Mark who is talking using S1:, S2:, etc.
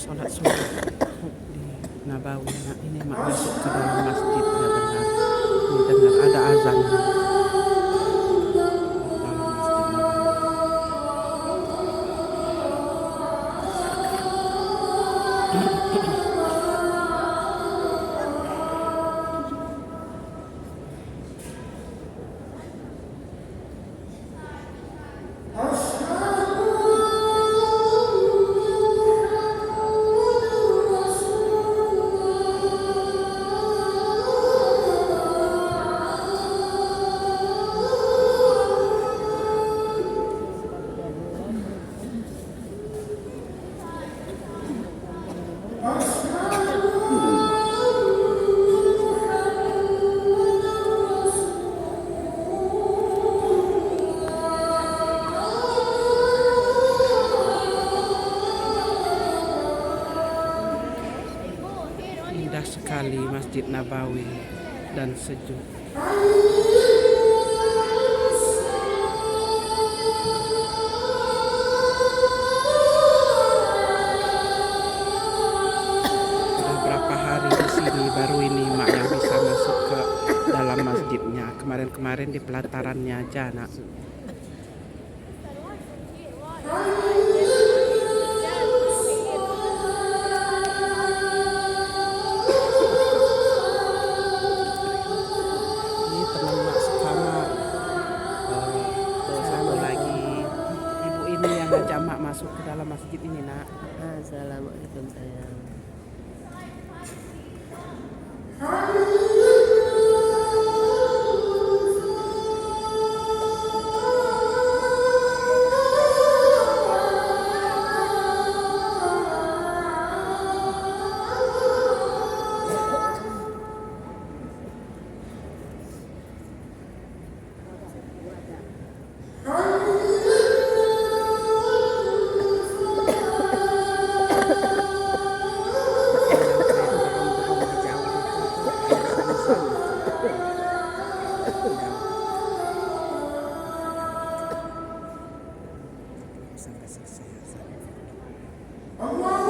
S1: sholat subuh di Nabawi. Nah, ini mak masuk ke dalam masjid ya benar. Ini dengar ada azan di dalam masjid Nabawi. Indah sekali Masjid Nabawi dan sejuk. Sudah berapa hari di sini, baru ini mak yang bisa masuk ke dalam masjidnya. Kemarin-kemarin di pelatarannya aja nak. Ini teman mak sekamar. Tuh satu lagi. Ibu ini yang ngajak mak masuk ke dalam masjid ini nak.
S2: Assalamualaikum sayang.
S1: Sampai selesai azan.
S2: Allah